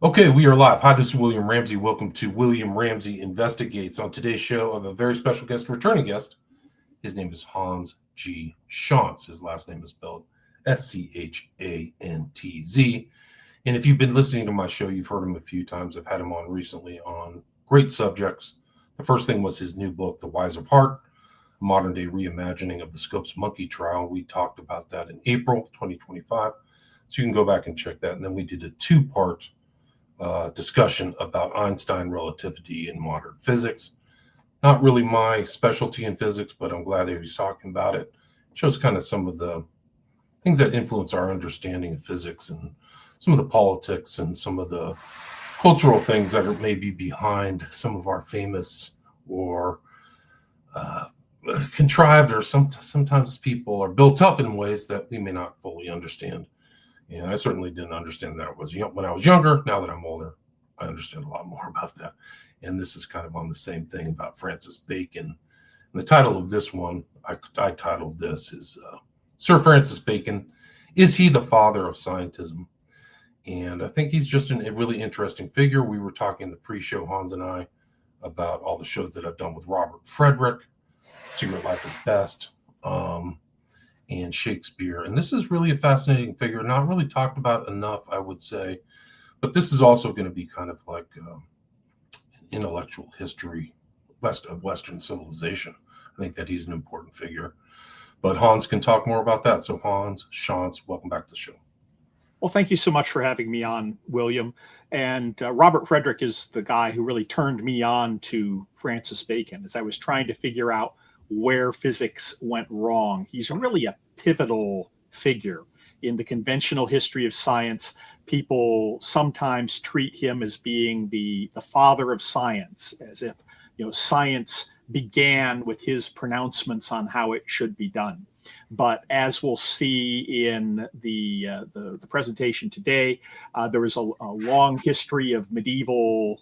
Okay, we are live. Hi, this is William Ramsey. Welcome to William Ramsey Investigates. On today's show, I have a very special guest, returning guest. His name is Hans G. Schantz. His last name is spelled Schantz. And if you've been listening to my show, you've heard him a few times. I've had him on recently on great subjects. The first thing was his new book, The Wiser Part, a modern-day reimagining of the Scopes monkey trial. We talked about that in April 2025. So you can go back and check that. And then we did a two-part discussion about Einstein relativity in modern physics. Not really my specialty in physics, but I'm glad that he's talking about it. It shows kind of some of the things that influence our understanding of physics and some of the politics and some of the cultural things that are maybe behind some of our famous or contrived, or sometimes people are built up in ways that we may not fully understand. And I certainly didn't understand that when I was younger. Now that I'm older, I understand a lot more about that. And this is kind of on the same thing about Francis Bacon. And the title of this one, I titled this, is Sir Francis Bacon, Is He the Father of Scientism? And I think he's just a really interesting figure. We were talking in the pre-show, Hans and I, about all the shows that I've done with Robert Frederick, Secret Life is Best, and Shakespeare. And this is really a fascinating figure, not really talked about enough, I would say. But this is also going to be kind of like an intellectual history of Western civilization. I think that he's an important figure. But Hans can talk more about that. So Hans, Schantz, welcome back to the show. Well, thank you so much for having me on, William. And Robert Frederick is the guy who really turned me on to Francis Bacon as I was trying to figure out where physics went wrong. He's really a pivotal figure in the conventional history of science. People sometimes treat him as being the father of science, as if science began with his pronouncements on how it should be done. But as we'll see in the presentation today, there is a long history of medieval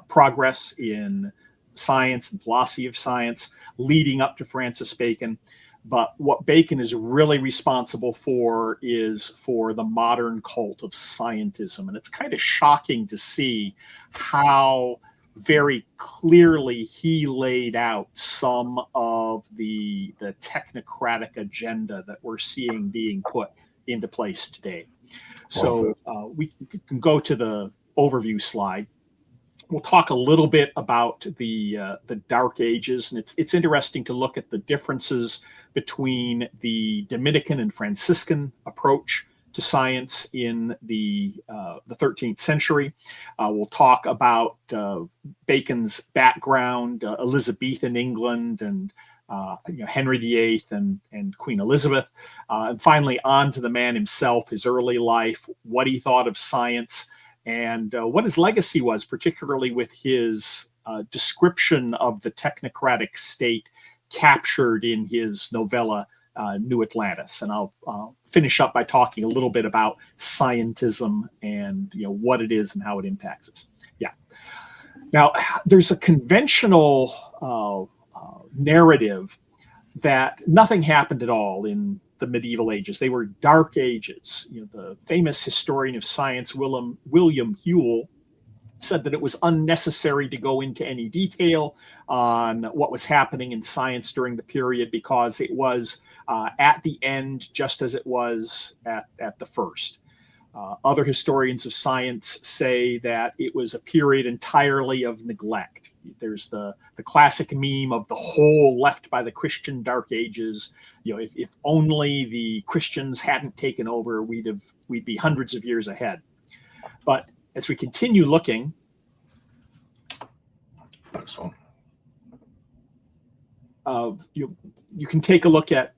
progress in science and philosophy of science leading up to Francis Bacon. But what Bacon is really responsible for is for the modern cult of scientism. And it's kind of shocking to see how very clearly he laid out some of the technocratic agenda that we're seeing being put into place today. So we can go to the overview slide. We'll talk a little bit about the Dark Ages, and it's interesting to look at the differences between the Dominican and Franciscan approach to science in the 13th century. We'll talk about Bacon's background, Elizabethan England, and Henry VIII and Queen Elizabeth, and finally on to the man himself, his early life, what he thought of science, and what his legacy was, particularly with his description of the technocratic state captured in his novella, New Atlantis. And I'll finish up by talking a little bit about scientism and what it is and how it impacts us. Yeah. Now, there's a conventional narrative that nothing happened at all in the medieval ages. They were dark ages. The famous historian of science, William Whewell, said that it was unnecessary to go into any detail on what was happening in science during the period because it was at the end just as it was at the first. Other historians of science say that it was a period entirely of neglect. There's the classic meme of the hole left by the Christian Dark Ages. If only the Christians hadn't taken over, we'd be hundreds of years ahead. But as we continue looking, next one, you can take a look at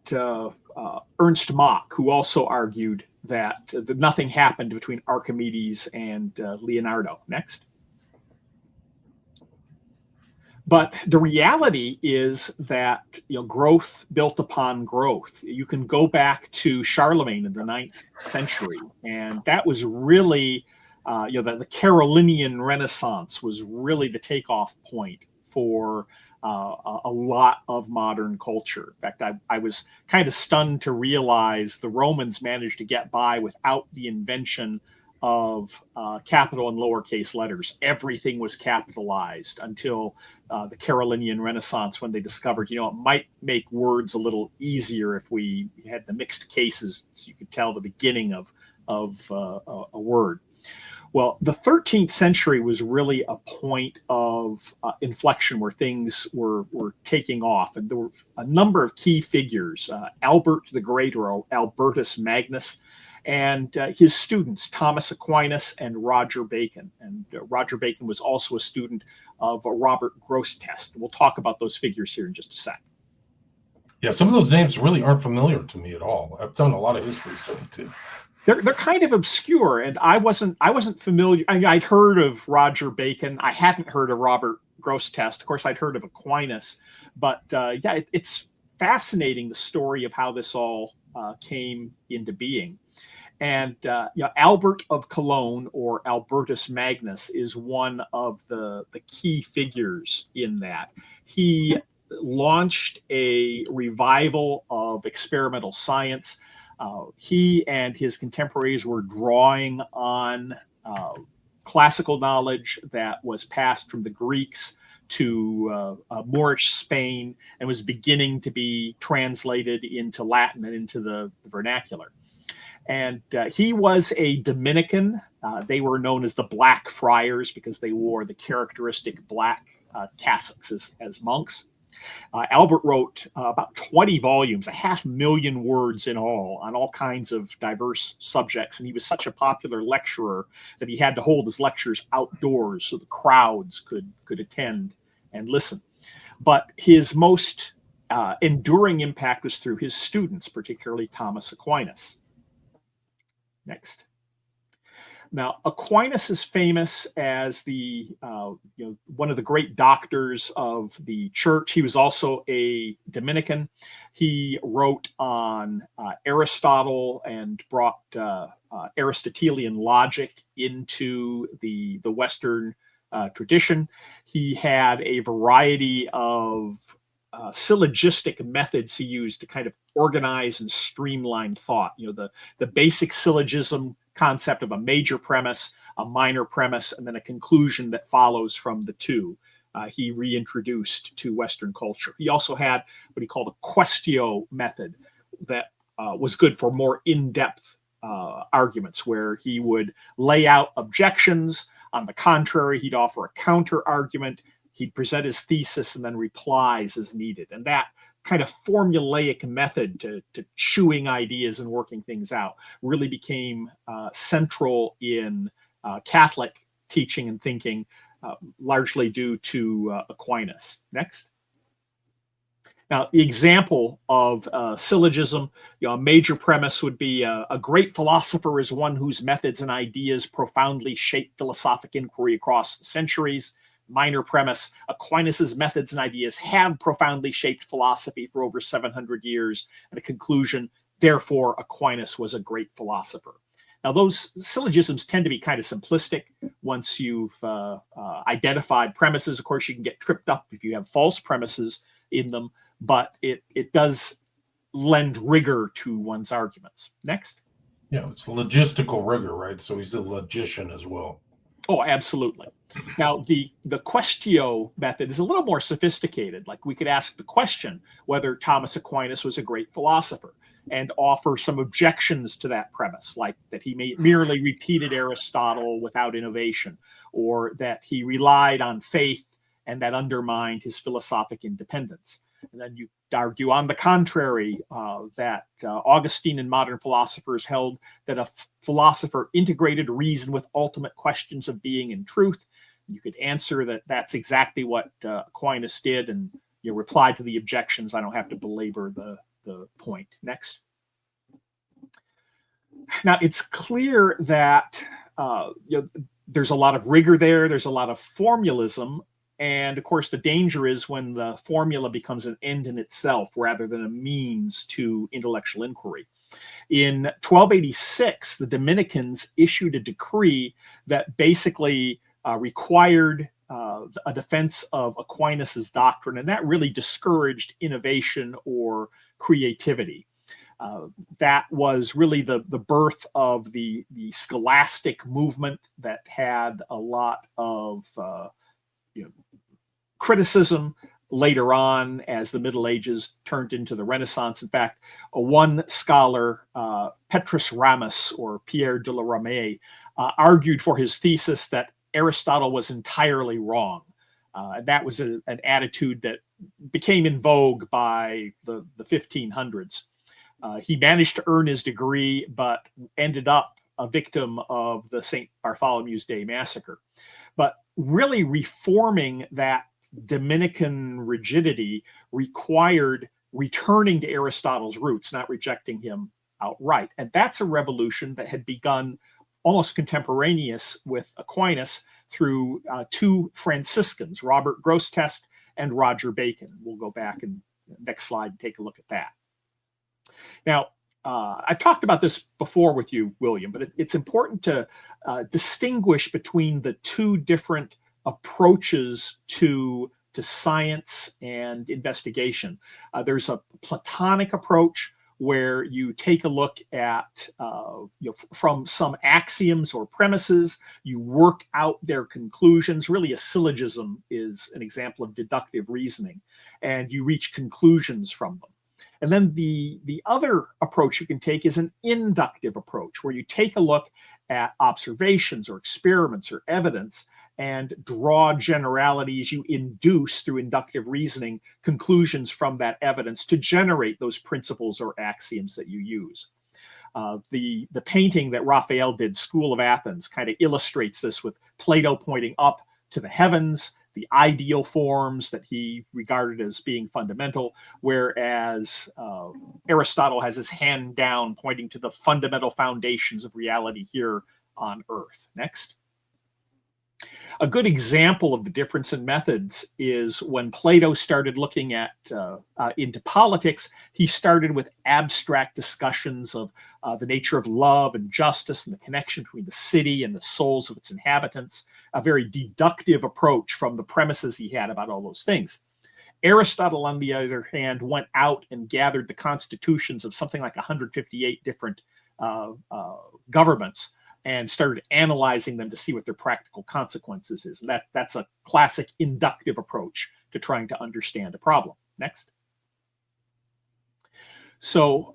Ernst Mach, who also argued that nothing happened between Archimedes and Leonardo. Next. But the reality is that growth built upon growth. You can go back to Charlemagne in the 9th century, and that was really the Carolinian Renaissance was really the takeoff point for a lot of modern culture. In fact, I was kind of stunned to realize the Romans managed to get by without the invention of capital and lowercase letters. Everything was capitalized until the Carolinian Renaissance, when they discovered, it might make words a little easier if we had the mixed cases, so you could tell the beginning of a word. Well, the 13th century was really a point of inflection where things were taking off. And there were a number of key figures, Albert the Great, or Albertus Magnus, and his students, Thomas Aquinas and Roger Bacon. And Roger Bacon was also a student of Robert Grosseteste. We'll talk about those figures here in just a sec. Yeah, some of those names really aren't familiar to me at all. I've done a lot of history study too. They're kind of obscure, and I wasn't familiar. I'd heard of Roger Bacon. I hadn't heard of Robert Grosseteste. Of course, I'd heard of Aquinas, but it's fascinating, the story of how this all came into being. And Albert of Cologne, or Albertus Magnus, is one of the key figures in that. He launched a revival of experimental science. He and his contemporaries were drawing on classical knowledge that was passed from the Greeks to Moorish Spain and was beginning to be translated into Latin and into the vernacular. And he was a Dominican. They were known as the Black Friars because they wore the characteristic black cassocks as monks. Albert wrote about 20 volumes, 500,000 words in all, on all kinds of diverse subjects. And he was such a popular lecturer that he had to hold his lectures outdoors so the crowds could attend and listen. But his most enduring impact was through his students, particularly Thomas Aquinas. Next. Now, Aquinas is famous as the one of the great doctors of the church. He was also a Dominican. He wrote on Aristotle and brought Aristotelian logic into the Western tradition. He had a variety of syllogistic methods he used to kind of organize and streamline thought. The basic syllogism concept of a major premise, a minor premise, and then a conclusion that follows from the two. He reintroduced to Western culture. He also had what he called a quaestio method that was good for more in-depth arguments, where he would lay out objections. On the contrary, he'd offer a counter argument. He'd present his thesis and then replies as needed. And that kind of formulaic method to chewing ideas and working things out really became central in Catholic teaching and thinking, largely due to Aquinas. Next. Now, the example of syllogism, a major premise would be a great philosopher is one whose methods and ideas profoundly shape philosophic inquiry across the centuries. Minor premise, Aquinas's methods and ideas have profoundly shaped philosophy for over 700 years. And a conclusion, therefore, Aquinas was a great philosopher. Now, those syllogisms tend to be kind of simplistic. Once you've identified premises, of course, you can get tripped up if you have false premises in them, but it does lend rigor to one's arguments. Next. Yeah, it's logistical rigor, right? So he's a logician as well. Oh, absolutely. Now, the quaestio method is a little more sophisticated. Like, we could ask the question whether Thomas Aquinas was a great philosopher and offer some objections to that premise, like that he merely repeated Aristotle without innovation, or that he relied on faith and that undermined his philosophic independence. And then you argue, on the contrary, that Augustine and modern philosophers held that a philosopher integrated reason with ultimate questions of being and truth. You could answer that that's exactly what Aquinas did, and you reply to the objections. I don't have to belabor the point. Next. Now, it's clear that there's a lot of rigor there. There's a lot of formalism. And of course, the danger is when the formula becomes an end in itself rather than a means to intellectual inquiry. In 1286, the Dominicans issued a decree that basically required a defense of Aquinas's doctrine, and that really discouraged innovation or creativity. That was really the birth of the scholastic movement that had a lot of criticism later on as the Middle Ages turned into the Renaissance. In fact, one scholar, Petrus Ramus, or Pierre de la Ramée, argued for his thesis that Aristotle was entirely wrong. That was an attitude that became in vogue by the 1500s. He managed to earn his degree, but ended up a victim of the St. Bartholomew's Day massacre. But really reforming that Dominican rigidity required returning to Aristotle's roots, not rejecting him outright. And that's a revolution that had begun almost contemporaneous with Aquinas through two Franciscans, Robert Grosseteste and Roger Bacon. We'll go back and next slide and take a look at that. Now, I've talked about this before with you, William, but it's important to distinguish between the two different approaches to science and investigation. There's a Platonic approach where you take a look at, from some axioms or premises, you work out their conclusions. Really, a syllogism is an example of deductive reasoning, and you reach conclusions from them. And then the other approach you can take is an inductive approach, where you take a look at observations or experiments or evidence and draw generalities. You induce, through inductive reasoning, conclusions from that evidence to generate those principles or axioms that you use. The painting that Raphael did, School of Athens, kind of illustrates this, with Plato pointing up to the heavens, the ideal forms that he regarded as being fundamental, whereas Aristotle has his hand down, pointing to the fundamental foundations of reality here on Earth. Next. A good example of the difference in methods is when Plato started looking at into politics. He started with abstract discussions of the nature of love and justice and the connection between the city and the souls of its inhabitants, a very deductive approach from the premises he had about all those things. Aristotle, on the other hand, went out and gathered the constitutions of something like 158 different governments and started analyzing them to see what their practical consequences is. And that's a classic inductive approach to trying to understand a problem. Next. So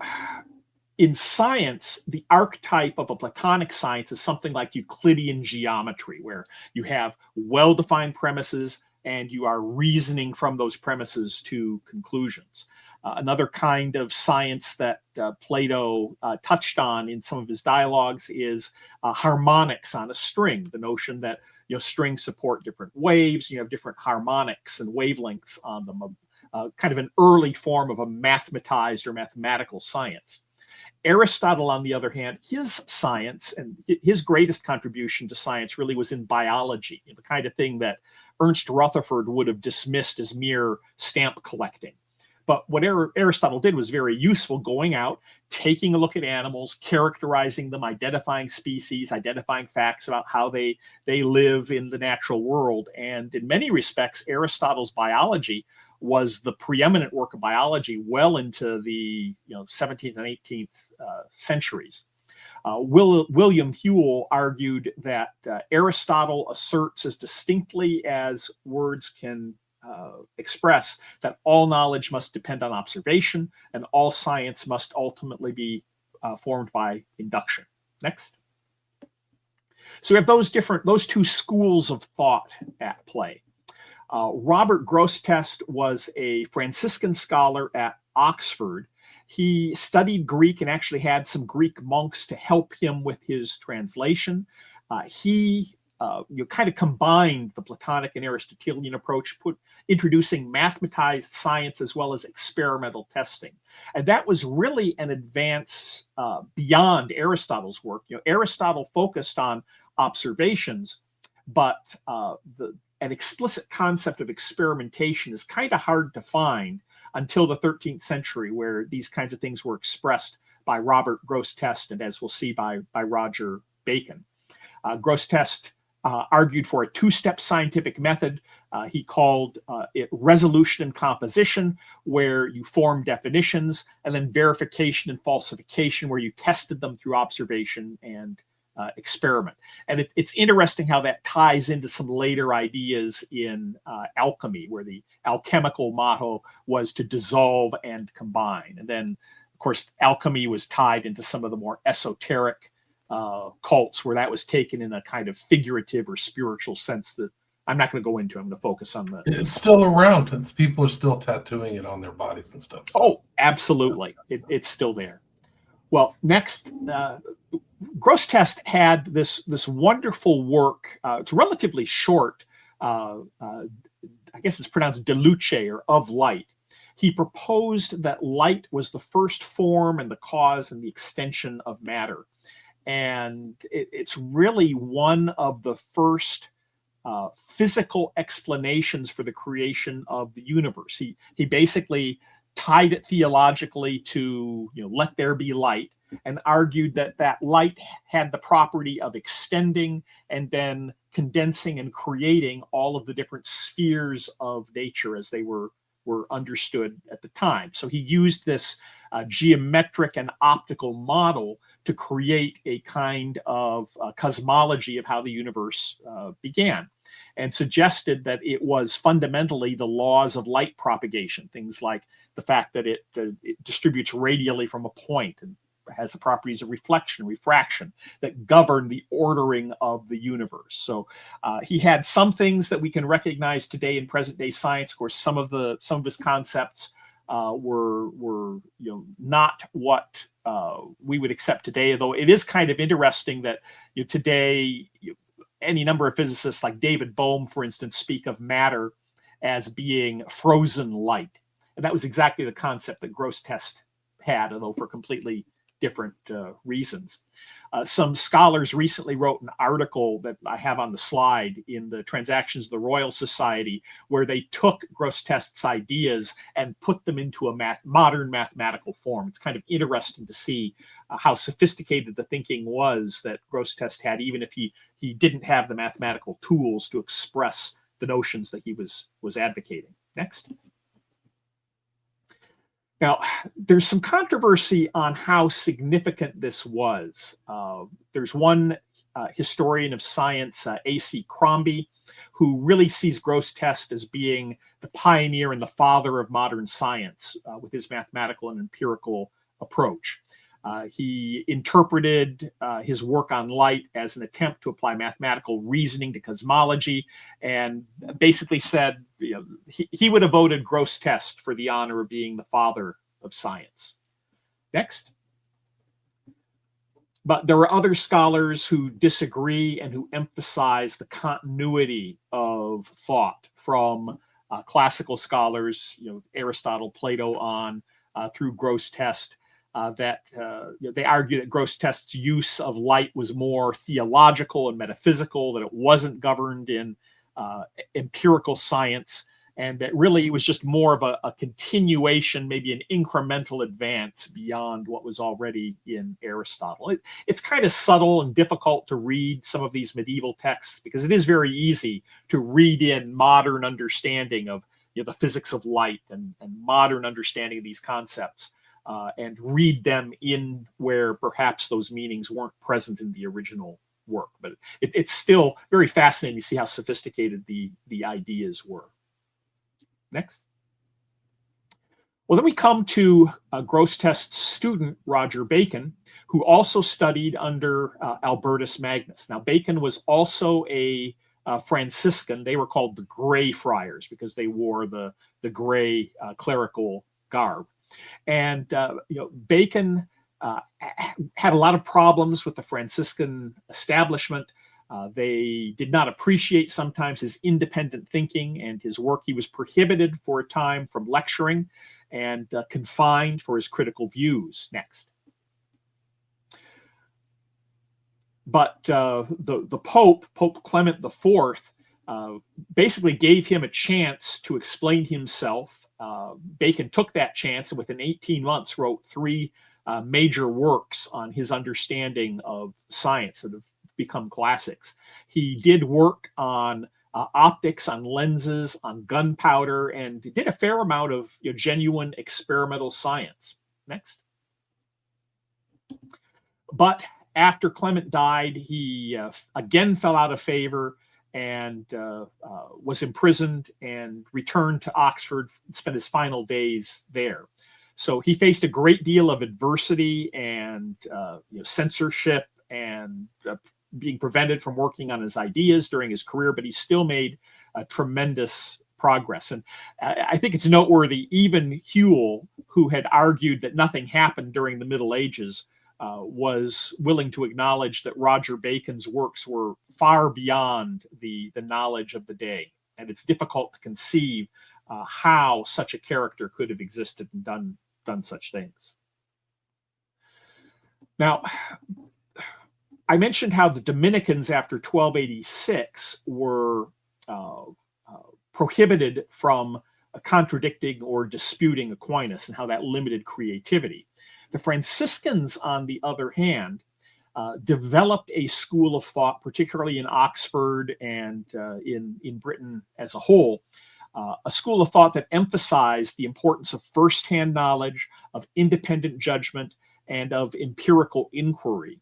in science, the archetype of a Platonic science is something like Euclidean geometry, where you have well-defined premises and you are reasoning from those premises to conclusions. Another kind of science that Plato touched on in some of his dialogues is harmonics on a string, the notion that strings support different waves, you have different harmonics and wavelengths on them, kind of an early form of a mathematized or mathematical science. Aristotle, on the other hand, his science and his greatest contribution to science really was in biology, the kind of thing that Ernst Rutherford would have dismissed as mere stamp collecting. But what Aristotle did was very useful, going out, taking a look at animals, characterizing them, identifying species, identifying facts about how they live in the natural world. And in many respects, Aristotle's biology was the preeminent work of biology well into the 17th and 18th centuries. William Whewell argued that Aristotle asserts as distinctly as words can express that all knowledge must depend on observation and all science must ultimately be formed by induction. Next. So we have those two schools of thought at play. Robert Grosseteste was a Franciscan scholar at Oxford. He studied Greek and actually had some Greek monks to help him with his translation. He kind of combined the Platonic and Aristotelian approach, introducing mathematized science as well as experimental testing. And that was really an advance beyond Aristotle's work. Aristotle focused on observations, but an explicit concept of experimentation is kind of hard to find until the 13th century, where these kinds of things were expressed by Robert Grosseteste and, as we'll see, by Roger Bacon. Grosseteste argued for a two-step scientific method. He called it resolution and composition, where you form definitions, and then verification and falsification, where you tested them through observation and experiment. And it's interesting how that ties into some later ideas in alchemy, where the alchemical motto was to dissolve and combine. And then, of course, alchemy was tied into some of the more esoteric cults, where that was taken in a kind of figurative or spiritual sense that I'm not going to go into. I'm going to focus on the. It's still around. People are still tattooing it on their bodies and stuff. So. Oh, absolutely. It's still there. Well, next, Grosseteste had this wonderful work. It's relatively short. I guess it's pronounced de luce, or of light. He proposed that light was the first form and the cause and the extension of matter. And it's really one of the first physical explanations for the creation of the universe. He basically tied it theologically to, let there be light, and argued that light had the property of extending and then condensing and creating all of the different spheres of nature as they were understood at the time. So he used this geometric and optical model to create a kind of cosmology of how the universe began, and suggested that it was fundamentally the laws of light propagation, things like the fact that it distributes radially from a point and has the properties of reflection, refraction, that govern the ordering of the universe. So he had some things that we can recognize today in present day science. Of course, some of his concepts were not what we would accept today. Though it is kind of interesting that today any number of physicists like David Bohm, for instance, speak of matter as being frozen light, and that was exactly the concept that Grosseteste had, although for completely different reasons. Some scholars recently wrote an article that I have on the slide in the Transactions of the Royal Society, where they took Grosseteste's ideas and put them into a modern mathematical form. It's kind of interesting to see how sophisticated the thinking was that Grosseteste had, even if he didn't have the mathematical tools to express the notions that he was advocating. Next. Now, there's some controversy on how significant this was. There's one historian of science, A.C. Crombie, who really sees Grosseteste as being the pioneer and the father of modern science with his mathematical and empirical approach. He interpreted his work on light as an attempt to apply mathematical reasoning to cosmology, and basically said he would have voted Grosseteste for the honor of being the father of science. Next. But there are other scholars who disagree and who emphasize the continuity of thought from classical scholars, Aristotle, Plato on through Grosseteste. They argue that Grosseteste's use of light was more theological and metaphysical, that it wasn't governed in empirical science, and that really it was just more of a continuation, maybe an incremental advance beyond what was already in Aristotle. It's kind of subtle and difficult to read some of these medieval texts, because it is very easy to read in modern understanding of the physics of light and modern understanding of these concepts. And read them in where perhaps those meanings weren't present in the original work. But it's still very fascinating to see how sophisticated the ideas were. Next. Well, then we come to Grosseteste's student, Roger Bacon, who also studied under Albertus Magnus. Now, Bacon was also a Franciscan. They were called the Gray Friars because they wore the gray clerical garb. And Bacon had a lot of problems with the Franciscan establishment. They did not appreciate sometimes his independent thinking and his work. He was prohibited for a time from lecturing and confined for his critical views. Next. But the Pope Clement IV, basically gave him a chance to explain himself. Bacon took that chance, and within 18 months wrote 3 major works on his understanding of science that have become classics. He did work on optics, on lenses, on gunpowder, and did a fair amount of genuine experimental science. Next. But after Clement died, he again fell out of favor and was imprisoned and returned to Oxford and spent his final days there. So he faced a great deal of adversity and censorship and being prevented from working on his ideas during his career, but he still made tremendous progress. And I think it's noteworthy, even Whewell, who had argued that nothing happened during the Middle Ages, was willing to acknowledge that Roger Bacon's works were far beyond the knowledge of the day. And it's difficult to conceive how such a character could have existed and done such things. Now, I mentioned how the Dominicans after 1286 were prohibited from contradicting or disputing Aquinas and how that limited creativity. The Franciscans, on the other hand, developed a school of thought, particularly in Oxford and in Britain as a whole, a school of thought that emphasized the importance of firsthand knowledge, of independent judgment, and of empirical inquiry.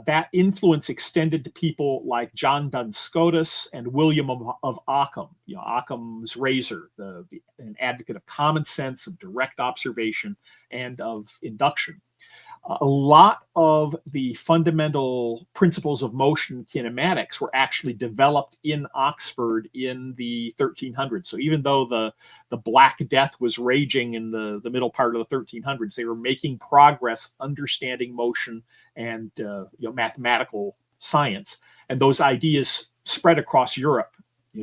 That influence extended to people like John Duns Scotus and William of Ockham, Ockham's razor, an advocate of common sense, of direct observation, and of induction. A lot of the fundamental principles of motion kinematics were actually developed in Oxford in the 1300s. So even though the Black Death was raging in the middle part of the 1300s, they were making progress understanding motion and mathematical science. And those ideas spread across Europe,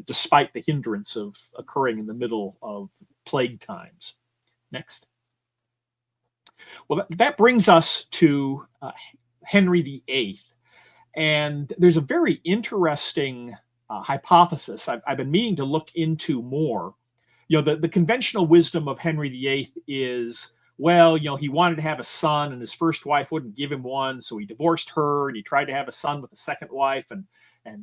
despite the hindrance of occurring in the middle of plague times. Next. Well, that brings us to Henry VIII. And there's a very interesting hypothesis I've been meaning to look into more. The conventional wisdom of Henry VIII is, well, he wanted to have a son and his first wife wouldn't give him one, so he divorced her and he tried to have a son with a second wife and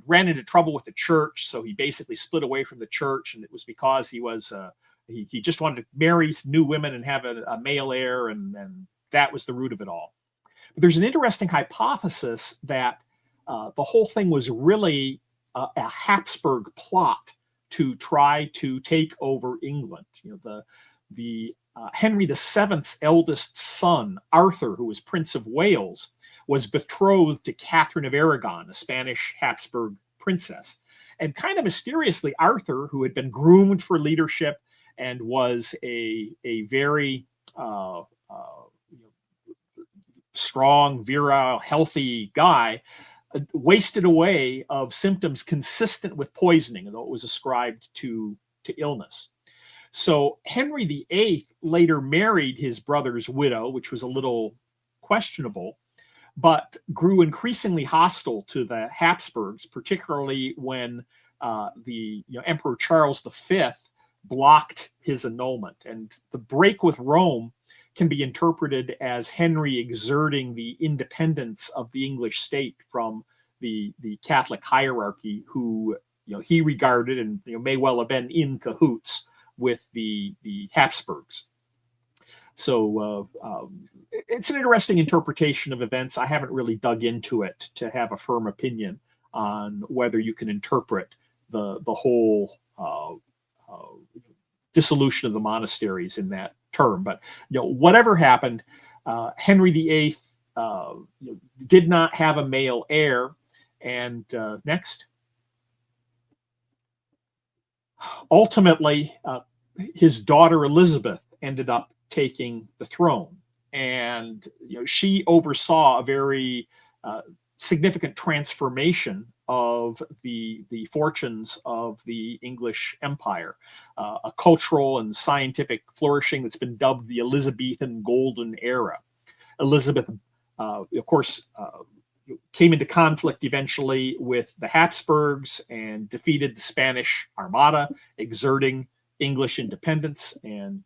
ran into trouble with the church, so he basically split away from the church, and it was because he was he just wanted to marry new women and have a male heir, and that was the root of it all. But there's an interesting hypothesis that the whole thing was really a Habsburg plot to try to take over England. The Henry VII's eldest son, Arthur, who was Prince of Wales, was betrothed to Catherine of Aragon, a Spanish Habsburg princess. And kind of mysteriously, Arthur, who had been groomed for leadership and was a very strong, virile, healthy guy, wasted away of symptoms consistent with poisoning, although it was ascribed to illness. So Henry VIII later married his brother's widow, which was a little questionable, but grew increasingly hostile to the Habsburgs, particularly when the Emperor Charles V blocked his annulment. And the break with Rome can be interpreted as Henry exerting the independence of the English state from the Catholic hierarchy, who he regarded and may well have been in cahoots with the Habsburgs. So it's an interesting interpretation of events. I haven't really dug into it to have a firm opinion on whether you can interpret the whole dissolution of the monasteries in that term. But whatever happened, Henry VIII did not have a male heir. And next. Ultimately, his daughter Elizabeth ended up taking the throne, and she oversaw a very significant transformation of the fortunes of the English Empire, a cultural and scientific flourishing that's been dubbed the Elizabethan Golden Era. Elizabeth, of course, came into conflict eventually with the Habsburgs and defeated the Spanish Armada, exerting English independence and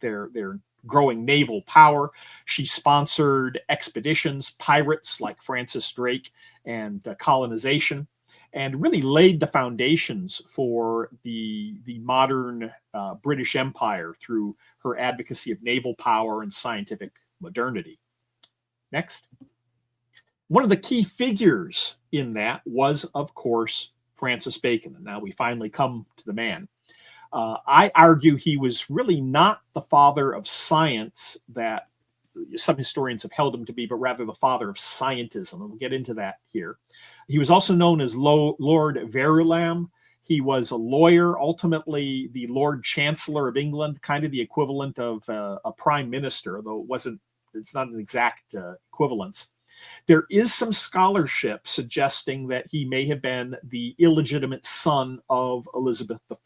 their growing naval power. She sponsored expeditions, pirates like Francis Drake, and colonization, and really laid the foundations for the modern British Empire through her advocacy of naval power and scientific modernity. Next. One of the key figures in that was, of course, Francis Bacon. And now we finally come to the man. I argue he was really not the father of science that some historians have held him to be, but rather the father of scientism. And we'll get into that here. He was also known as Lord Verulam. He was a lawyer, ultimately the Lord Chancellor of England, kind of the equivalent of a prime minister, though it's not an exact equivalence. There is some scholarship suggesting that he may have been the illegitimate son of Elizabeth I.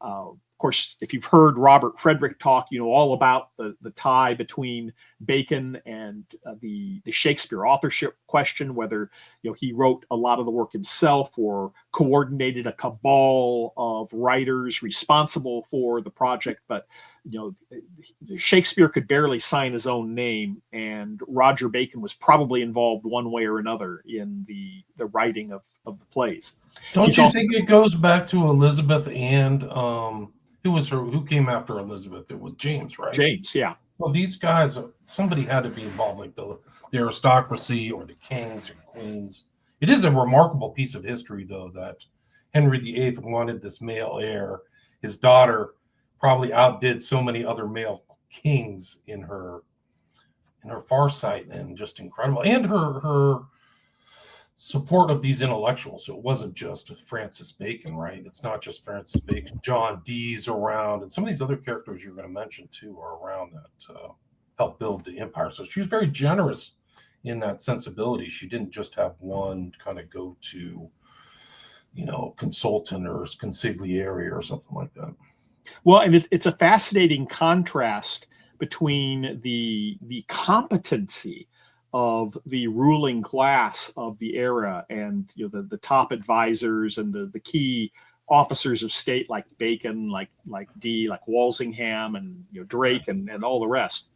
Of course, if you've heard Robert Frederick talk, you know all about the tie between Bacon and the Shakespeare authorship question, whether he wrote a lot of the work himself or coordinated a cabal of writers responsible for the project. But Shakespeare could barely sign his own name, and Roger Bacon was probably involved one way or another in the writing of the plays. Don't you think it goes back to Elizabeth and who came after Elizabeth? It was James, right? James, yeah. Well, these guys, somebody had to be involved, like the aristocracy or the kings or queens. It is a remarkable piece of history, though, that Henry VIII wanted this male heir. His daughter probably outdid so many other male kings in her farsight, and just incredible. And her support of these intellectuals. So it wasn't just Francis Bacon, right? It's not just Francis Bacon. John Dee's around, and some of these other characters you're going to mention too are around that helped build the empire. So she was very generous in that sensibility. She didn't just have one kind of go-to, consultant or consigliere or something like that. Well, and it's a fascinating contrast between the competency of the ruling class of the era and the top advisors and the key officers of state like Bacon, like Dee, like Walsingham, and Drake, and all the rest.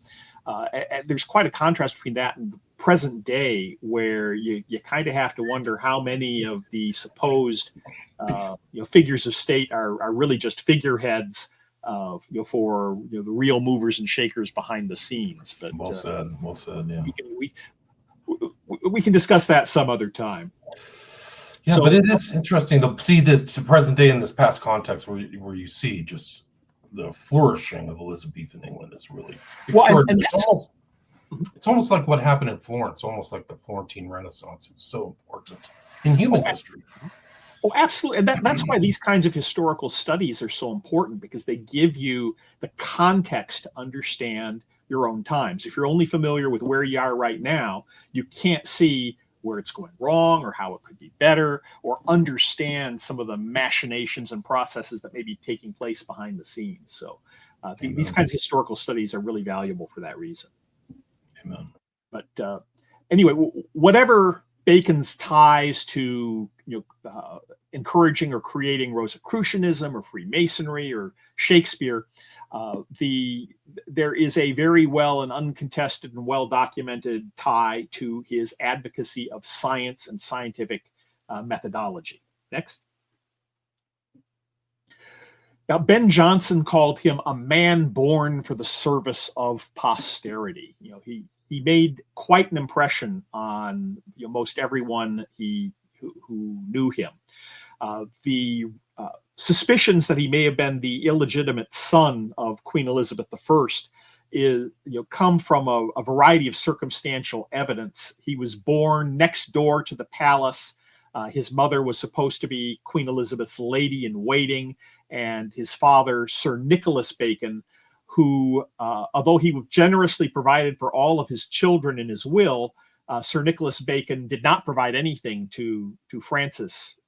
And there's quite a contrast between that and the present day, where you kind of have to wonder how many of the supposed figures of state are really just figureheads for the real movers and shakers behind the scenes. But well said. Yeah, we can discuss that some other time. Yeah, but it is interesting to see the present day in this past context, where you see just the flourishing of Elizabethan England is really extraordinary. It's almost like what happened in Florence, almost like the Florentine Renaissance. It's so important in human history. Oh, absolutely. And that's why these kinds of historical studies are so important, because they give you the context to understand your own times. If you're only familiar with where you are right now, you can't see where it's going wrong or how it could be better, or understand some of the machinations and processes that may be taking place behind the scenes. So these kinds of historical studies are really valuable for that reason. Amen. But anyway, whatever Bacon's ties to encouraging or creating Rosicrucianism or Freemasonry or Shakespeare, there is a very well and uncontested and well documented tie to his advocacy of science and scientific methodology. Next. Now, Ben Jonson called him a man born for the service of posterity. He made quite an impression on most everyone who knew him. The suspicions that he may have been the illegitimate son of Queen Elizabeth I come from a variety of circumstantial evidence. He was born next door to the palace. His mother was supposed to be Queen Elizabeth's lady in waiting, and his father, Sir Nicholas Bacon, who, although he generously provided for all of his children in his will, Sir Nicholas Bacon did not provide anything to Francis,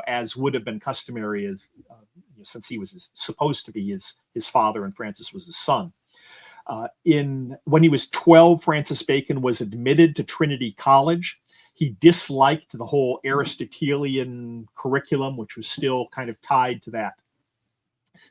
as would have been customary, since he was supposed to be his father and Francis was his son. When he was 12, Francis Bacon was admitted to Trinity College. He disliked the whole Aristotelian curriculum, which was still kind of tied to that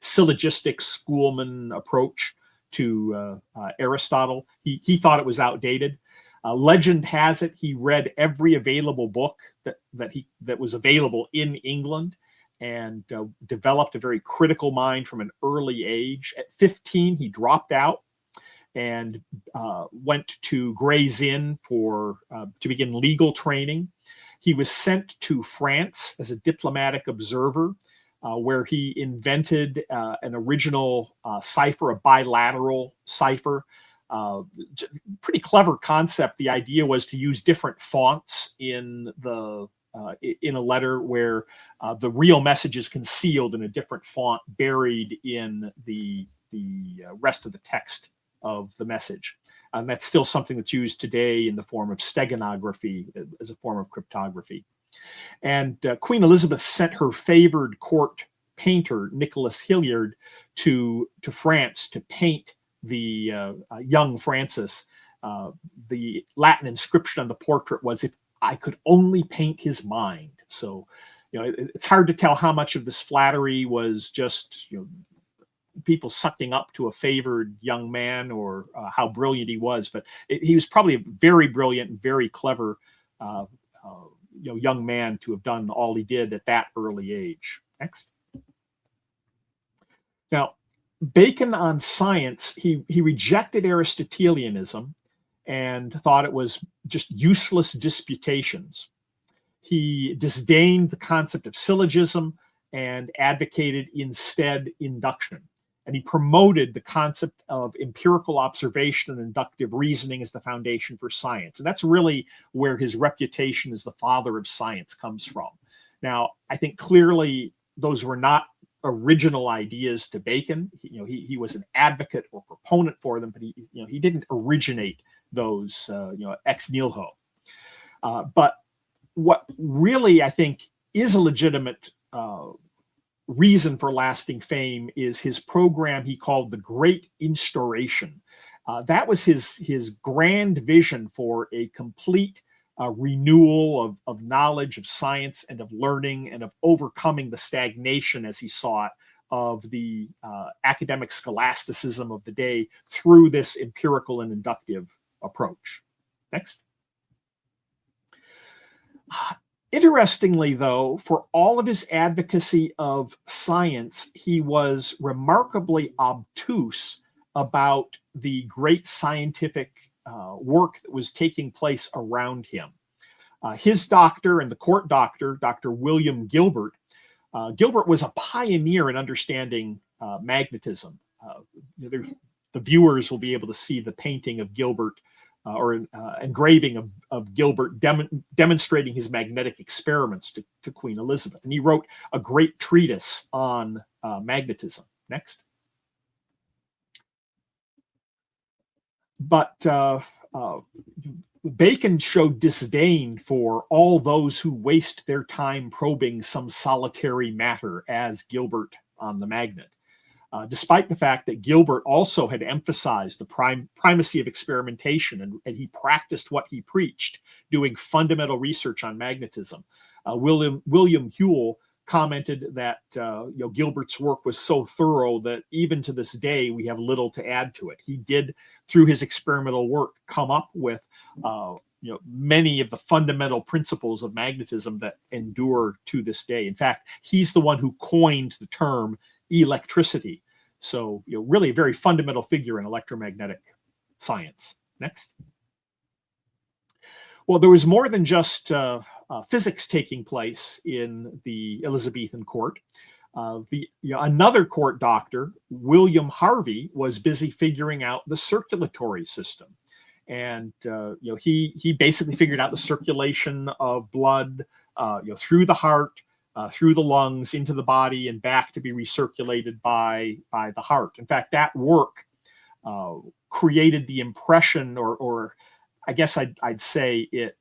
syllogistic schoolman approach to Aristotle. He thought it was outdated. Legend has it he read every available book that was available in England, and developed a very critical mind from an early age. At 15, he dropped out and went to Gray's Inn to begin legal training. He was sent to France as a diplomatic observer, where he invented an original cipher, a bilateral cipher. Pretty clever concept. The idea was to use different fonts in a letter where the real message is concealed in a different font buried in the rest of the text of the message. And that's still something that's used today in the form of steganography as a form of cryptography. And Queen Elizabeth sent her favored court painter, Nicholas Hilliard, to France to paint the young Francis. The Latin inscription on the portrait was, "If I could only paint his mind." So, it's hard to tell how much of this flattery was just, people sucking up to a favored young man, or how brilliant he was. But he was probably a very brilliant and very clever young man to have done all he did at that early age. Next. Now, Bacon on science, he rejected Aristotelianism and thought it was just useless disputations. He disdained the concept of syllogism and advocated instead induction. And he promoted the concept of empirical observation and inductive reasoning as the foundation for science. And that's really where his reputation as the father of science comes from. Now, I think clearly those were not original ideas to Bacon. He was an advocate or proponent for them, but he didn't originate those ex nihilo. But what really I think is a legitimate reason for lasting fame is his program he called the Great Instauration. That was his grand vision for a complete renewal of knowledge, of science, and of learning, and of overcoming the stagnation, as he saw it, of the academic scholasticism of the day through this empirical and inductive approach. Next. Interestingly, though, for all of his advocacy of science, he was remarkably obtuse about the great scientific work that was taking place around him. His doctor and the court doctor, Dr. William Gilbert, Gilbert was a pioneer in understanding magnetism. The viewers will be able to see the painting of Gilbert or engraving of Gilbert demonstrating his magnetic experiments to Queen Elizabeth. And he wrote a great treatise on magnetism. Next. But Bacon showed disdain for all those who waste their time probing some solitary matter, as Gilbert on the magnet. Despite the fact that Gilbert also had emphasized the primacy of experimentation, and he practiced what he preached, doing fundamental research on magnetism. William Whewell commented that Gilbert's work was so thorough that even to this day we have little to add to it. He did, through his experimental work, come up with many of the fundamental principles of magnetism that endure to this day. In fact, he's the one who coined the term electricity. So, really a very fundamental figure in electromagnetic science. Next. Well, there was more than just physics taking place in the Elizabethan court. Another court doctor, William Harvey, was busy figuring out the circulatory system. And he basically figured out the circulation of blood through the heart, through the lungs, into the body, and back to be recirculated by the heart. In fact, that work created the impression, or I guess I'd say it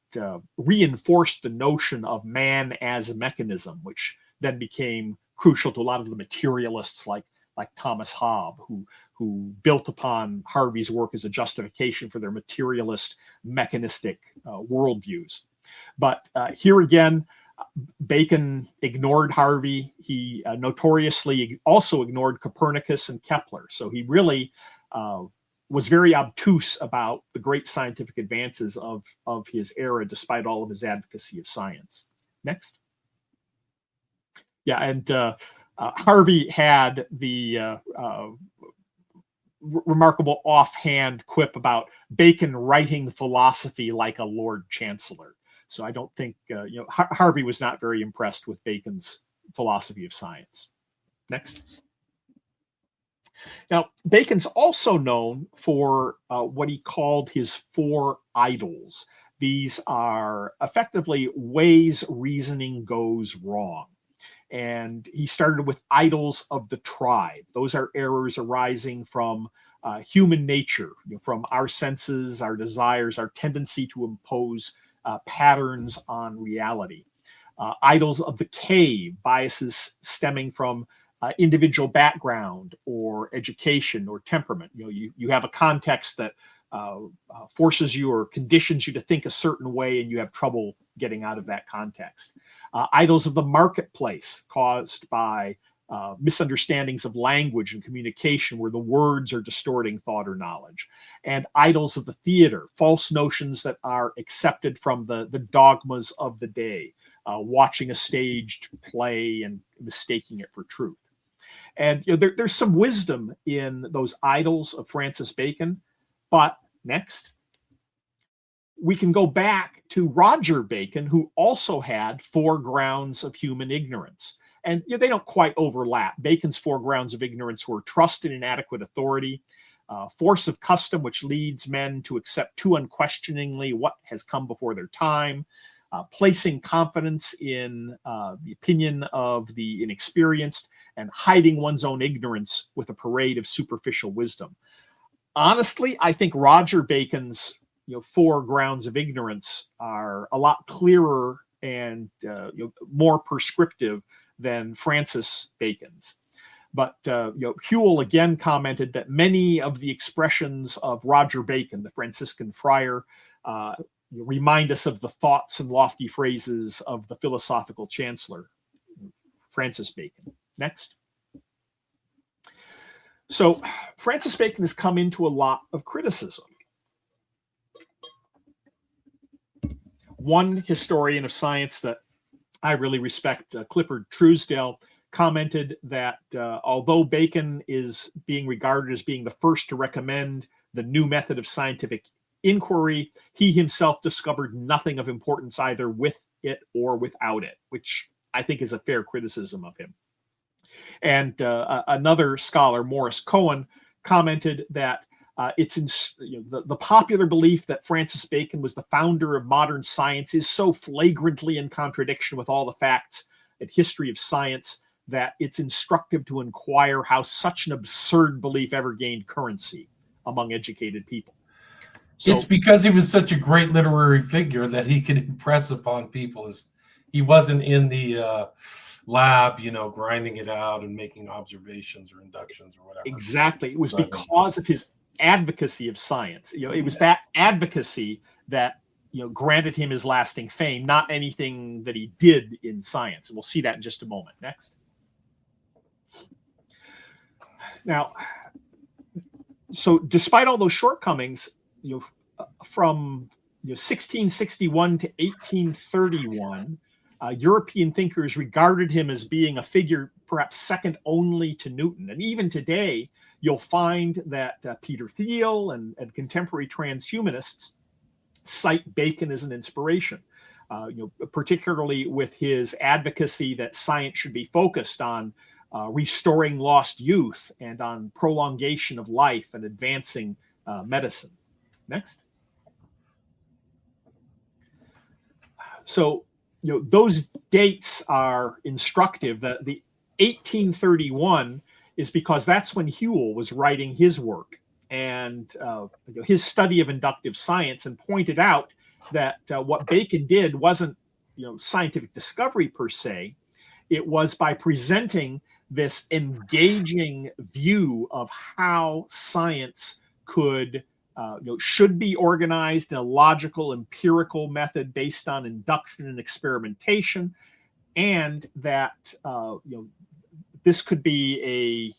reinforced the notion of man as a mechanism, which then became crucial to a lot of the materialists like Thomas Hobbes, who built upon Harvey's work as a justification for their materialist, mechanistic worldviews. But here again, Bacon ignored Harvey. He notoriously also ignored Copernicus and Kepler. So he really was very obtuse about the great scientific advances of his era, despite all of his advocacy of science. Next. Yeah, and Harvey had the remarkable offhand quip about Bacon writing philosophy like a Lord Chancellor. So I don't think, Harvey was not very impressed with Bacon's philosophy of science. Next. Now, Bacon's also known for what he called his four idols. These are effectively ways reasoning goes wrong. And he started with idols of the tribe. Those are errors arising from human nature, from our senses, our desires, our tendency to impose patterns on reality. Idols of the cave, biases stemming from individual background or education or temperament. You have a context that forces you or conditions you to think a certain way, and you have trouble getting out of that context. Idols of the marketplace, caused by misunderstandings of language and communication, where the words are distorting thought or knowledge. And idols of the theater, false notions that are accepted from the dogmas of the day, watching a staged play and mistaking it for truth. And there's some wisdom in those idols of Francis Bacon. But next, we can go back to Roger Bacon, who also had four grounds of human ignorance. And they don't quite overlap. Bacon's four grounds of ignorance were trust in inadequate authority, force of custom, which leads men to accept too unquestioningly what has come before their time, placing confidence in the opinion of the inexperienced, and hiding one's own ignorance with a parade of superficial wisdom. Honestly, I think Roger Bacon's four grounds of ignorance are a lot clearer and more prescriptive than Francis Bacon's. But Whewell again commented that many of the expressions of Roger Bacon, the Franciscan friar, remind us of the thoughts and lofty phrases of the philosophical chancellor, Francis Bacon. Next. So Francis Bacon has come into a lot of criticism. One historian of science that I really respect, Clifford Truesdale, commented that although Bacon is being regarded as being the first to recommend the new method of scientific inquiry, he himself discovered nothing of importance either with it or without it, which I think is a fair criticism of him. And another scholar, Morris Cohen, commented that the popular belief that Francis Bacon was the founder of modern science is so flagrantly in contradiction with all the facts and history of science that it's instructive to inquire how such an absurd belief ever gained currency among educated people. So, it's because he was such a great literary figure that he could impress upon people. He wasn't in the lab, grinding it out and making observations or inductions or whatever. Exactly. It was because of his advocacy of science. It was that advocacy that granted him his lasting fame, not anything that he did in science. And we'll see that in just a moment. Next. Now, so despite all those shortcomings, from 1661 to 1831, European thinkers regarded him as being a figure perhaps second only to Newton. And even today, you'll find that Peter Thiel and contemporary transhumanists cite Bacon as an inspiration, particularly with his advocacy that science should be focused on restoring lost youth and on prolongation of life and advancing medicine. Next. So, those dates are instructive. The 1831 is because that's when Whewell was writing his work and his study of inductive science, and pointed out that what Bacon did wasn't scientific discovery per se. It was by presenting this engaging view of how science should be organized in a logical, empirical method based on induction and experimentation, and that this could be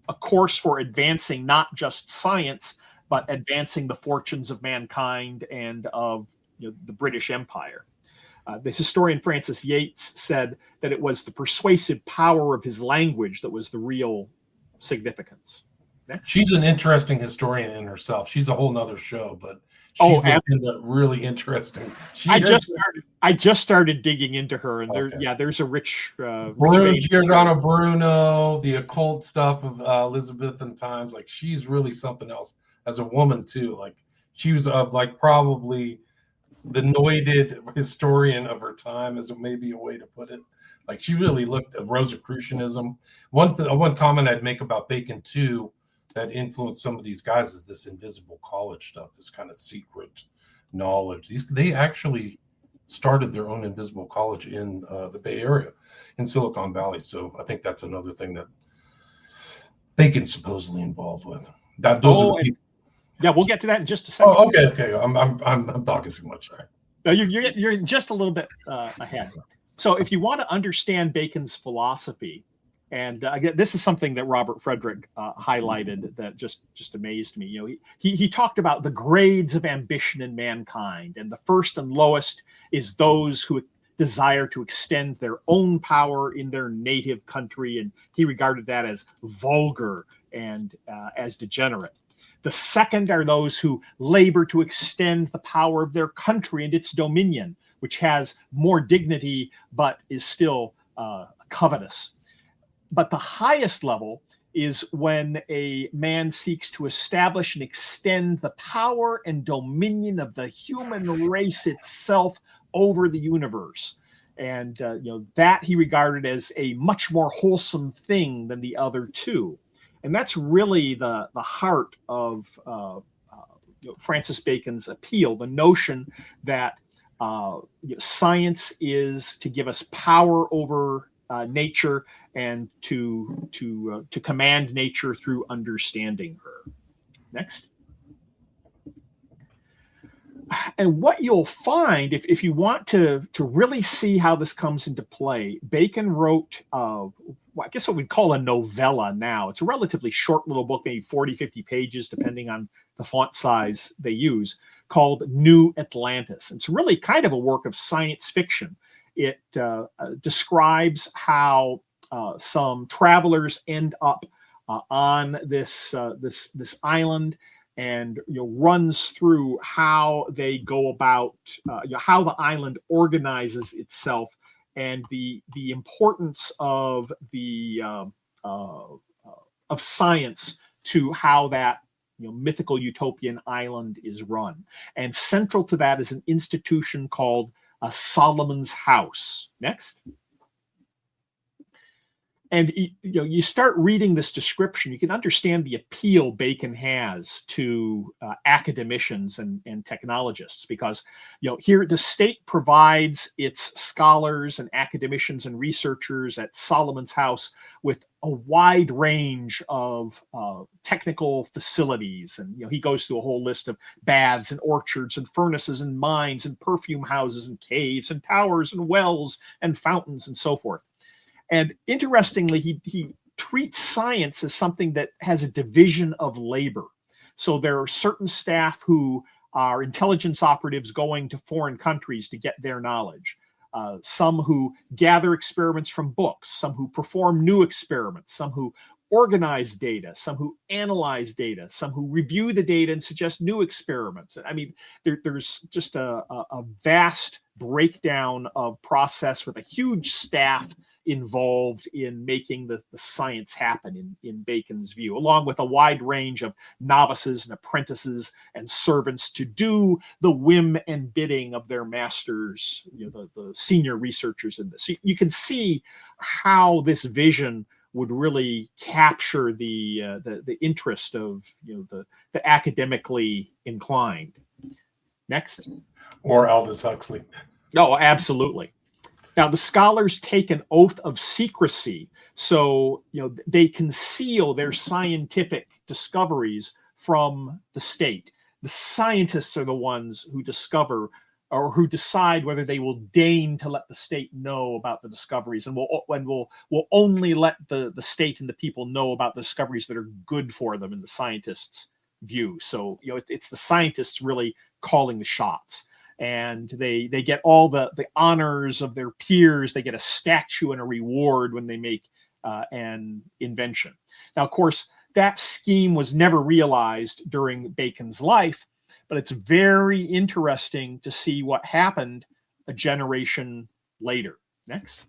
a course for advancing not just science, but advancing the fortunes of mankind and of the British Empire. The historian Francis Yates said that it was the persuasive power of his language that was the real significance. Next. She's an interesting historian in herself. She's a whole nother show, but she's really interesting. I just started digging into her, and there's a rich Giordano Bruno, the occult stuff of Elizabethan times. Like, she's really something else as a woman too. Like, she was probably the noided historian of her time, as maybe a way to put it. Like, she really looked at Rosicrucianism. One comment I'd make about Bacon too that influenced some of these guys is this invisible college stuff, this kind of secret knowledge. They actually started their own invisible college in the Bay Area, in Silicon Valley. So I think that's another thing that Bacon's supposedly involved with. Yeah, we'll get to that in just a second. Oh, okay. I'm talking too much. Sorry. No, you're just a little bit ahead. So if you want to understand Bacon's philosophy, and again, this is something that Robert Frederick highlighted that just amazed me. He talked about the grades of ambition in mankind, and the first and lowest is those who desire to extend their own power in their native country, and he regarded that as vulgar and as degenerate. The second are those who labor to extend the power of their country and its dominion, which has more dignity but is still covetous. But the highest level is when a man seeks to establish and extend the power and dominion of the human race itself over the universe. And that he regarded as a much more wholesome thing than the other two. And that's really the heart of Francis Bacon's appeal, the notion that science is to give us power over nature and to command nature through understanding her. Next. And what you'll find, if you want to really see how this comes into play, Bacon wrote, I guess what we'd call a novella now. It's a relatively short little book, maybe 40, 50 pages, depending on the font size they use, called New Atlantis. It's really kind of a work of science fiction. It describes how some travelers end up on this island, and runs through how they go about how the island organizes itself, and the importance of of science to how that mythical utopian island is run. And central to that is an institution called Solomon's House. Next. And you start reading this description, you can understand the appeal Bacon has to academicians and technologists, because here the state provides its scholars and academicians and researchers at Solomon's House with a wide range of technical facilities. And he goes through a whole list of baths and orchards and furnaces and mines and perfume houses and caves and towers and wells and fountains and so forth. And interestingly, he treats science as something that has a division of labor. So there are certain staff who are intelligence operatives going to foreign countries to get their knowledge. Some who gather experiments from books, some who perform new experiments, some who organize data, some who analyze data, some who review the data and suggest new experiments. I mean, there's just a vast breakdown of process with a huge staff involved in making the science happen in Bacon's view, along with a wide range of novices and apprentices and servants to do the whim and bidding of their masters, the senior researchers in this. So you can see how this vision would really capture the interest of the academically inclined. Next. Or Aldous Huxley. Oh, absolutely. Now, the scholars take an oath of secrecy, so they conceal their scientific discoveries from the state. The scientists are the ones who discover or who decide whether they will deign to let the state know about the discoveries, and will only let the state and the people know about the discoveries that are good for them in the scientists' view. So it's the scientists really calling the shots, and they get all the honors of their peers. They get a statue and a reward when they make an invention. Now, of course, that scheme was never realized during Bacon's life, but it's very interesting to see what happened a generation later. Next.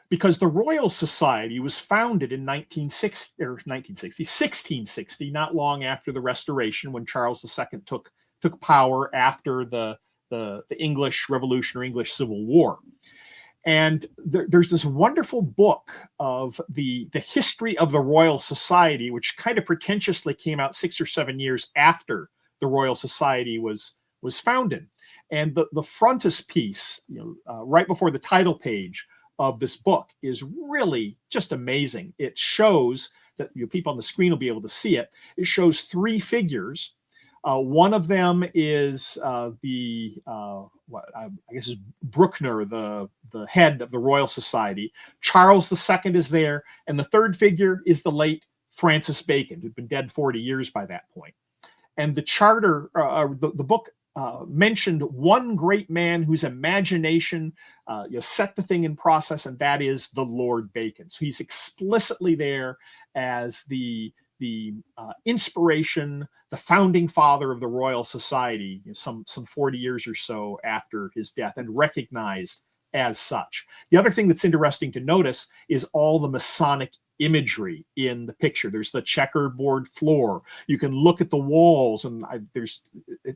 Because the Royal Society was founded in 1660, not long after the Restoration, when Charles II took power after the English Revolution or English Civil War. And there's this wonderful book of the history of the Royal Society, which kind of pretentiously came out 6 or 7 years after the Royal Society was founded. And the frontispiece, right before the title page of this book, is really just amazing. It shows that people on the screen will be able to see it. It shows 3 figures. One of them is I guess is Bruckner, the head of the Royal Society. Charles II is there, and the 3rd figure is the late Francis Bacon, who'd been dead 40 years by that point. And the charter, the book mentioned one great man whose imagination set the thing in process, and that is the Lord Bacon. So he's explicitly there as the inspiration, the founding father of the Royal Society, some 40 years or so after his death, and recognized as such. The other thing that's interesting to notice is all the Masonic imagery in the picture. There's the checkerboard floor. You can look at the walls, and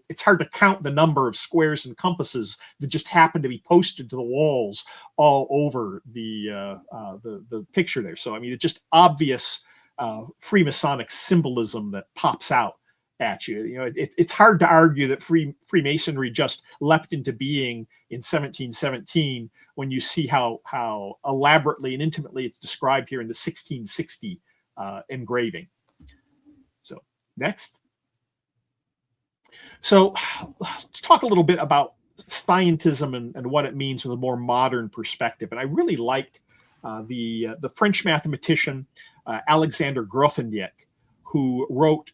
it's hard to count the number of squares and compasses that just happen to be posted to the walls all over the picture there. So I mean, it's just obvious Freemasonic symbolism that pops out at you. It's hard to argue that Freemasonry just leapt into being in 1717 when you see how elaborately and intimately it's described here in the 1660 engraving. So next. So let's talk a little bit about scientism and what it means with a more modern perspective. And I really liked the French mathematician Alexander Grothendieck, who wrote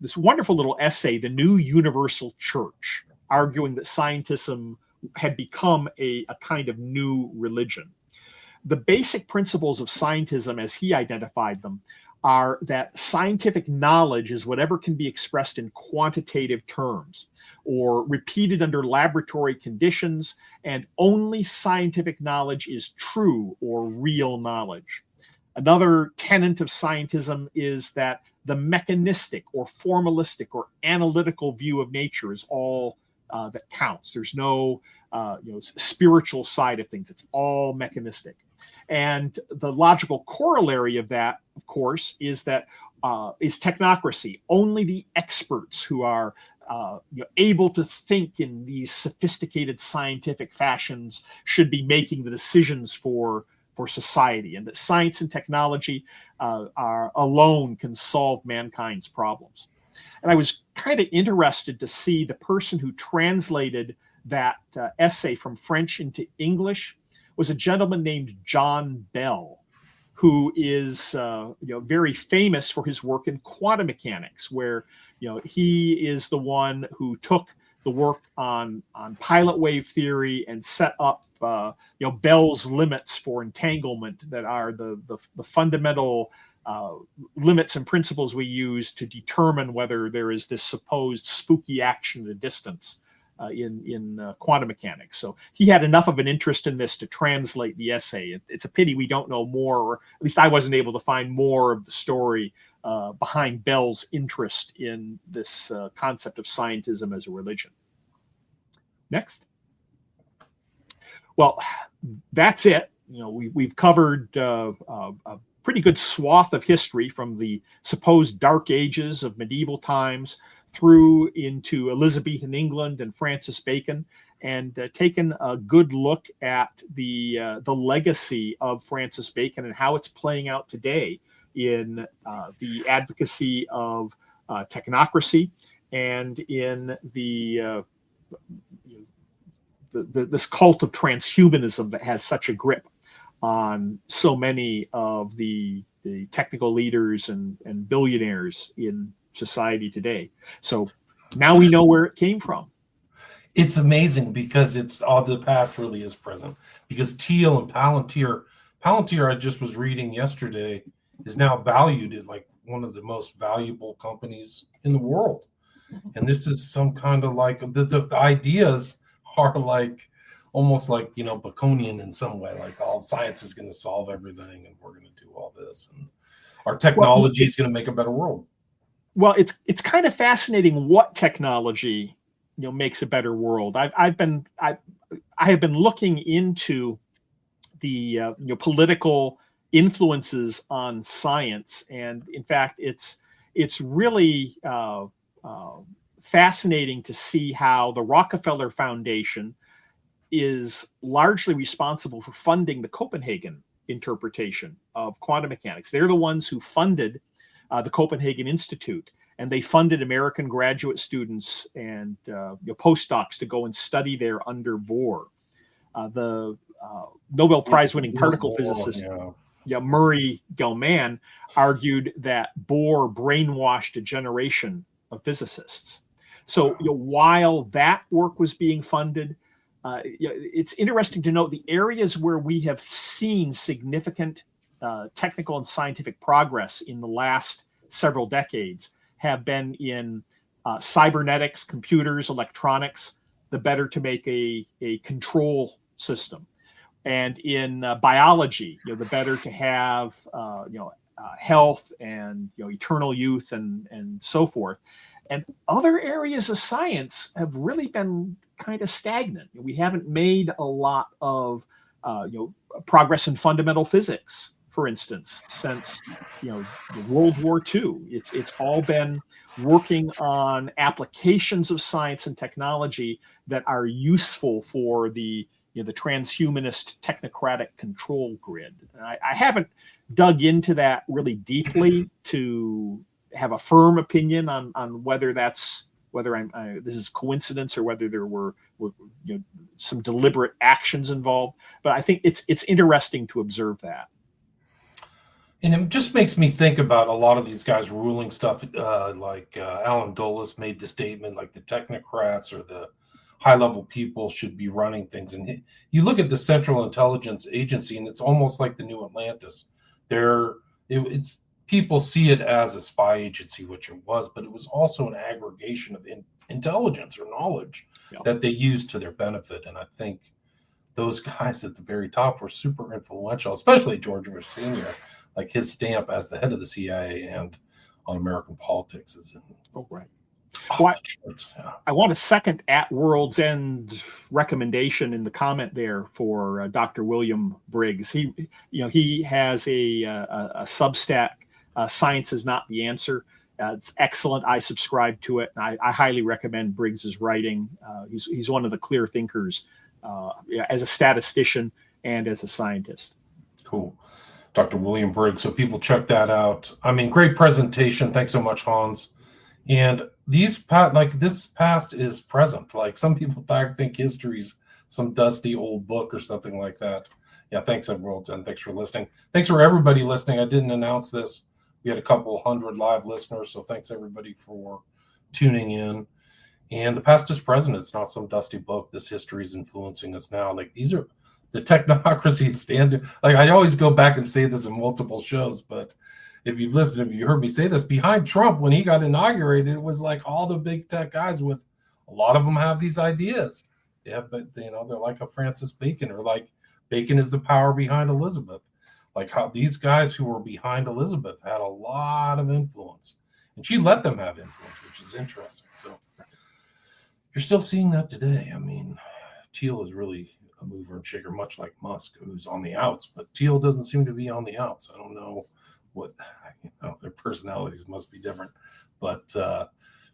this wonderful little essay, The New Universal Church, arguing that scientism had become a kind of new religion. The basic principles of scientism, as he identified them, are that scientific knowledge is whatever can be expressed in quantitative terms or repeated under laboratory conditions, and only scientific knowledge is true or real knowledge. Another tenet of scientism is that the mechanistic or formalistic or analytical view of nature is all that counts. There's no spiritual side of things. It's all mechanistic. And the logical corollary of that, of course, is that is technocracy. Only the experts who are able to think in these sophisticated scientific fashions should be making the decisions for society, and that science and technology are alone can solve mankind's problems. And I was kind of interested to see the person who translated that essay from French into English was a gentleman named John Bell, who is very famous for his work in quantum mechanics, where he is the one who took the work on pilot wave theory and set up Bell's limits for entanglement that are the fundamental limits and principles we use to determine whether there is this supposed spooky action at a distance in quantum mechanics. So he had enough of an interest in this to translate the essay. It's a pity we don't know more, or at least I wasn't able to find more of the story behind Bell's interest in this concept of scientism as a religion. Next. Well, that's it. We've covered a pretty good swath of history from the supposed dark ages of medieval times through into Elizabethan England and Francis Bacon, and taken a good look at the legacy of Francis Bacon and how it's playing out today in the advocacy of technocracy and in the this cult of transhumanism that has such a grip on so many of the technical leaders and billionaires in society today. So now we know where it came from. It's amazing because it's all the past really is present. Because Teal and Palantir, I just was reading yesterday, is now valued as like one of the most valuable companies in the world. And this is some kind of like the ideas are like almost like, you know, Baconian in some way, like all science is going to solve everything and we're going to do all this and our technology is going to make a better world. Well, it's kind of fascinating what technology, you know, makes a better world. I have been looking into the you know, political influences on science, and in fact, it's really fascinating to see how the Rockefeller Foundation is largely responsible for funding the Copenhagen interpretation of quantum mechanics. They're the ones who funded the Copenhagen Institute, and they funded American graduate students and you know, postdocs to go and study there under Bohr. The Nobel Prize-winning particle physicist Murray Gell-Mann argued that Bohr brainwashed a generation of physicists. So you know, while that work was being funded, you know, it's interesting to note the areas where we have seen significant technical and scientific progress in the last several decades have been in cybernetics, computers, electronics, the better to make a control system. And in biology, you know, the better to have you know, health and, you know, eternal youth and so forth. And other areas of science have really been kind of stagnant. We haven't made a lot of you know, progress in fundamental physics, for instance, since, you know, World War II. It's all been working on applications of science and technology that are useful for the, you know, the transhumanist technocratic control grid. And I haven't dug into that really deeply to have a firm opinion on whether this is coincidence or whether there were you know, some deliberate actions involved. But I think it's interesting to observe that. And it just makes me think about a lot of these guys ruling stuff. Like Alan Dulles made the statement, like the technocrats or the high-level people should be running things. And you look at the Central Intelligence Agency, and it's almost like the new Atlantis. It's people see it as a spy agency, which it was, but it was also an aggregation of intelligence or knowledge that they used to their benefit. And I think those guys at the very top were super influential, especially George Bush Sr. Like his stamp as the head of the CIA and on American politics is in. Oh, right. Well, I want a second at World's End recommendation in the comment there for Dr. William Briggs. He has a Substack, Science is Not the Answer. It's excellent. I subscribe to it. And I highly recommend Briggs's writing. He's one of the clear thinkers as a statistician and as a scientist. Cool. Dr. William Briggs. So people check that out. I mean, great presentation. Thanks so much, Hans. And this past is present. Like some people think history's some dusty old book or something like that. Yeah, thanks at World's End. Thanks for listening. Thanks for everybody listening. I didn't announce this. We had a couple hundred live listeners, so thanks everybody for tuning in. And the past is present. It's not some dusty book. This history is influencing us now. Like these are the technocracy standard. Like I always go back and say this in multiple shows, but if you've listened, if you heard me say this, behind Trump, when he got inaugurated, it was like all the big tech guys with a lot of them have these ideas. Yeah, but you know, they're like a Francis Bacon, or like Bacon is the power behind Elizabeth. Like how these guys who were behind Elizabeth had a lot of influence, and she let them have influence, which is interesting. So you're still seeing that today. I mean, Teal is really a mover and shaker, much like Musk, who's on the outs, but Teal doesn't seem to be on the outs. I don't know what, you know, their personalities must be different, but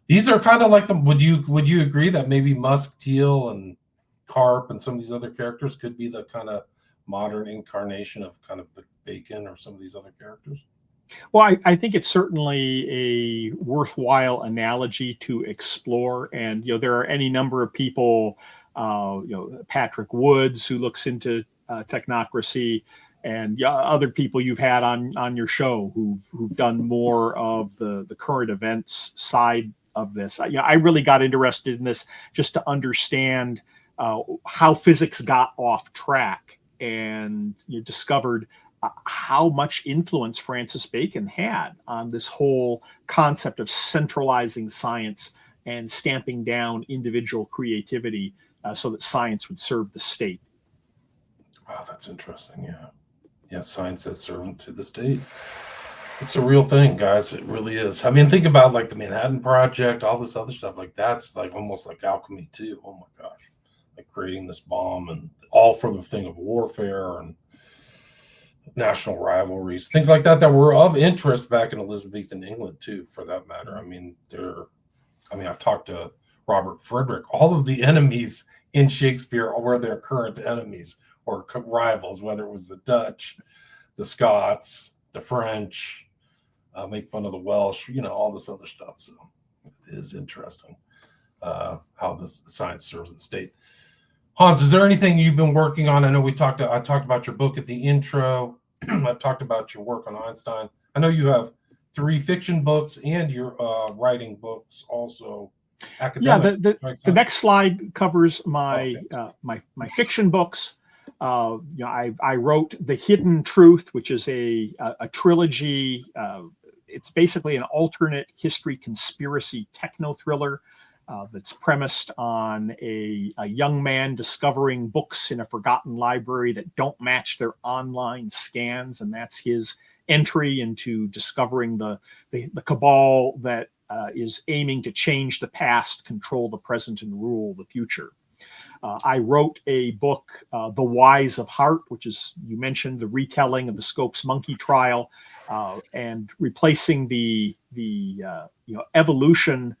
these are kind of like them. Would you agree that maybe Musk, Teal, and Karp and some of these other characters could be the kind of modern incarnation of kind of Bacon or some of these other characters? Well, I think it's certainly a worthwhile analogy to explore. And, there are any number of people, Patrick Woods, who looks into technocracy, and other people you've had on your show who've done more of the current events side of this. I really got interested in this just to understand how physics got off track, and you discovered how much influence Francis Bacon had on this whole concept of centralizing science and stamping down individual creativity so that science would serve the state. Wow, that's interesting. Yeah. Yeah, science as servant to the state. It's a real thing, guys. It really is. I mean, think about like the Manhattan Project, all this other stuff. Like that's like almost like alchemy too. Oh my gosh. Like creating this bomb, and all for the thing of warfare and national rivalries, things like that were of interest back in Elizabethan England too, for that matter. I mean, I've talked to Robert Frederick. All of the enemies in Shakespeare were their current enemies or rivals, whether it was the Dutch, the Scots, the French, make fun of the Welsh, all this other stuff. So it is interesting how this science serves the state. Hans, is there anything you've been working on? I know I talked about your book at the intro. I've talked about your work on Einstein. I know you have 3 fiction books, and you're writing books also. Academic. Yeah, the next slide covers my my fiction books. I wrote The Hidden Truth, which is a trilogy. It's basically an alternate history conspiracy techno thriller. That's premised on a young man discovering books in a forgotten library that don't match their online scans, and that's his entry into discovering the cabal that is aiming to change the past, control the present, and rule the future. I wrote a book, The Whys of Heart, which is, you mentioned, the retelling of the Scopes monkey trial, and replacing the evolution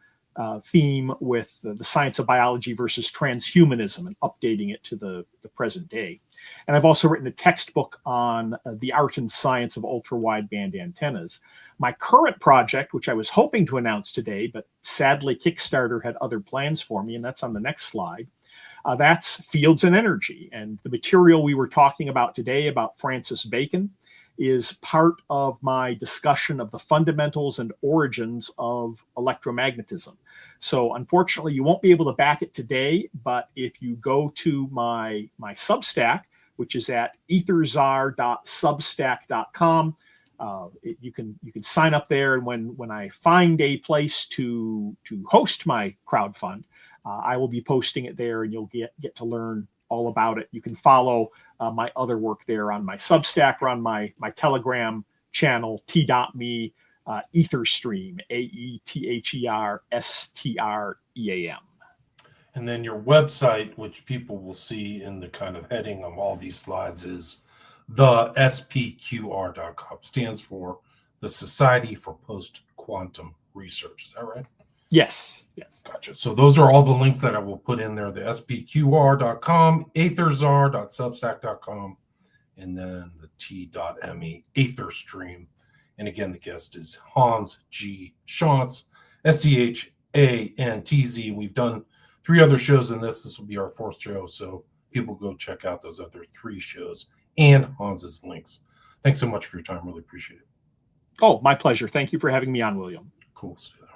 theme with the science of biology versus transhumanism, and updating it to the present day. And I've also written a textbook on the art and science of ultra-wideband antennas. My current project, which I was hoping to announce today, but sadly Kickstarter had other plans for me, and that's on the next slide. That's Fields and Energy. And the material we were talking about today about Francis Bacon is part of my discussion of the fundamentals and origins of electromagnetism. So unfortunately, you won't be able to back it today, but if you go to my Substack, which is at etherzar.substack.com, you can sign up there, and when I find a place to host my crowdfund, I will be posting it there, and you'll get to learn all about it. You can follow my other work there on my Substack or on my Telegram channel, t.me, EtherStream, AETHERSTREAM. And then your website, which people will see in the kind of heading of all these slides, is the SPQR.com. Stands for the Society for Post-Quantum Research. Is that right? Yes. Gotcha. So those are all the links that I will put in there: the SPQR.com, AETHERZAR.substack.com, and then the T.me, AETHERSTREAM. And again, the guest is Hans G. Schantz, SCHANTZ. We've done 3 other shows in this. This will be our 4th show. So people go check out those other 3 shows and Hans's links. Thanks so much for your time. Really appreciate it. Oh, my pleasure. Thank you for having me on, William. Cool. See you there.